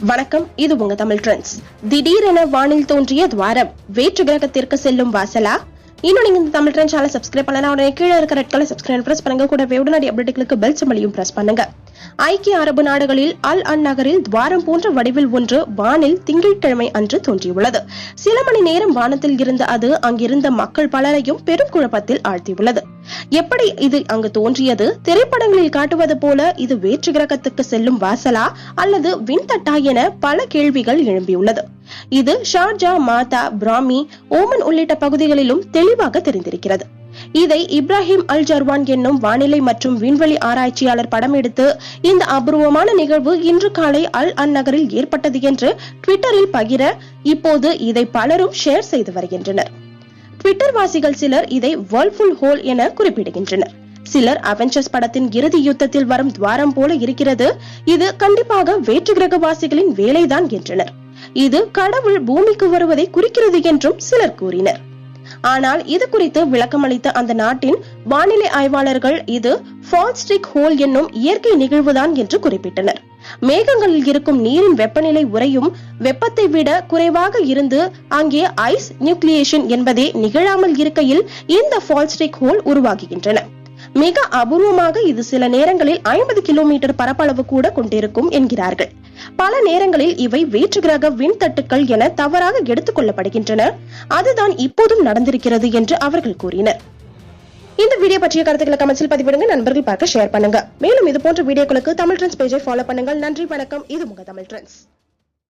வணக்கம், இது உங்க தமிழ் ட்ரெண்ட்ஸ். திடீரென வானில் தோன்றிய துவாரம் வேற்று கிரகத்திற்கு செல்லும் வாசலா? இன்னும் நீங்க இந்த தமிழ் ட்ரெண்ட் சேனலை சப்ஸ்கிரைப் பண்ணலாம். உடனே கீழே இருக்கிற ரெட் கலர் சப்ஸ்கிரைப் பிரஸ் பண்ணுங்க. கூடவே உடனடி அப்டேட்டுகளுக்கு பெல் சிம்பலையும் பிரஸ் பண்ணுங்க. ஐக்கிய அரபு நாடுகளில் அல் அன் நகரில் துவாரம் போன்ற வடிவில் ஒன்று வானில் திங்கட்கிழமை அன்று தோன்றியுள்ளது. சில மணி நேரம் வானத்தில் இருந்த அது அங்கிருந்த மக்கள் பலரையும் பெரும் குழப்பத்தில் ஆழ்த்தியுள்ளது. எப்படி இது அங்கு தோன்றியது? திரைப்படங்களில் காட்டுவது போல இது வேற்று கிரகத்துக்கு செல்லும் வாசலா அல்லது விண்தட்டா என பல கேள்விகள் எழும்பியுள்ளது. இது ஷார்ஜா, மாதா, பிராமி, ஓமன் உள்ளிட்ட பகுதிகளிலும் தெளிவாக தெரிந்திருக்கிறது. இதை இப்ராஹிம் அல் ஜர்வான் என்னும் வானிலை மற்றும் விண்வெளி ஆராய்ச்சியாளர் படம் எடுத்து இந்த அபூர்வமான நிகழ்வு இன்று காலை அல் அன் நகரில் ஏற்பட்டது என்று ட்விட்டரில் பகிர இப்போது இதை பலரும் ஷேர் செய்து வருகின்றனர். ட்விட்டர் வாசிகள் சிலர் இதை வேர்ல்ஃபுல் ஹோல் என குறிப்பிடுகின்றனர். சிலர் அவெஞ்சர்ஸ் படத்தின் இறுதி யுத்தத்தில் வரும் துவாரம் போல இருக்கிறது, இது கண்டிப்பாக வேற்று கிரகவாசிகளின் வேலைதான் என்றனர். இது கடவுள் பூமிக்கு வருவதை குறிக்கிறது என்றும் சிலர் கூறினர். ஆனால் இது குறித்து விளக்கமளித்த அந்த நாட்டின் வானிலை ஆய்வாளர்கள் இது ஃபால்ஸ்டிக் ஹோல் என்னும் இயற்கை நிகழ்வுதான் என்று குறிப்பிட்டனர். மேகங்களில் இருக்கும் நீரின் வெப்பநிலை உறையும் வெப்பத்தை விட குறைவாக இருந்து அங்கே ஐஸ் நியூக்ளியேஷன் என்பதே நிகழாமல் இருக்கையில் இந்த ஃபால்ஸ்டிக் ஹோல் உருவாகுகின்றன. மிக அபூர்வமாக இது சில நேரங்களில் 50 கிலோமீட்டர் பரப்பளவு கூட கொண்டிருக்கும் என்கிறார்கள். பல நேரங்களில் இவை வேற்று கிரக விண்தட்டுக்கள் என தவறாக எடுத்துக் கொள்ளப்படுகின்றன. அதுதான் இப்போதும் நடந்திருக்கிறது என்று அவர்கள் கூறினர். இந்த வீடியோ பற்றிய கருத்துக்களை கமெண்ட்ஸில் பதிவிடுங்க. நண்பர்கள் பார்க்க ஷேர் பண்ணுங்க. மேலும் இது போன்ற வீடியோக்களுக்கு தமிழ் ட்ரெண்ட்ஸ் பேஜை ஃபாலோ பண்ணுங்கள். நன்றி, வணக்கம். இது உங்க தமிழ் ட்ரெண்ட்ஸ்.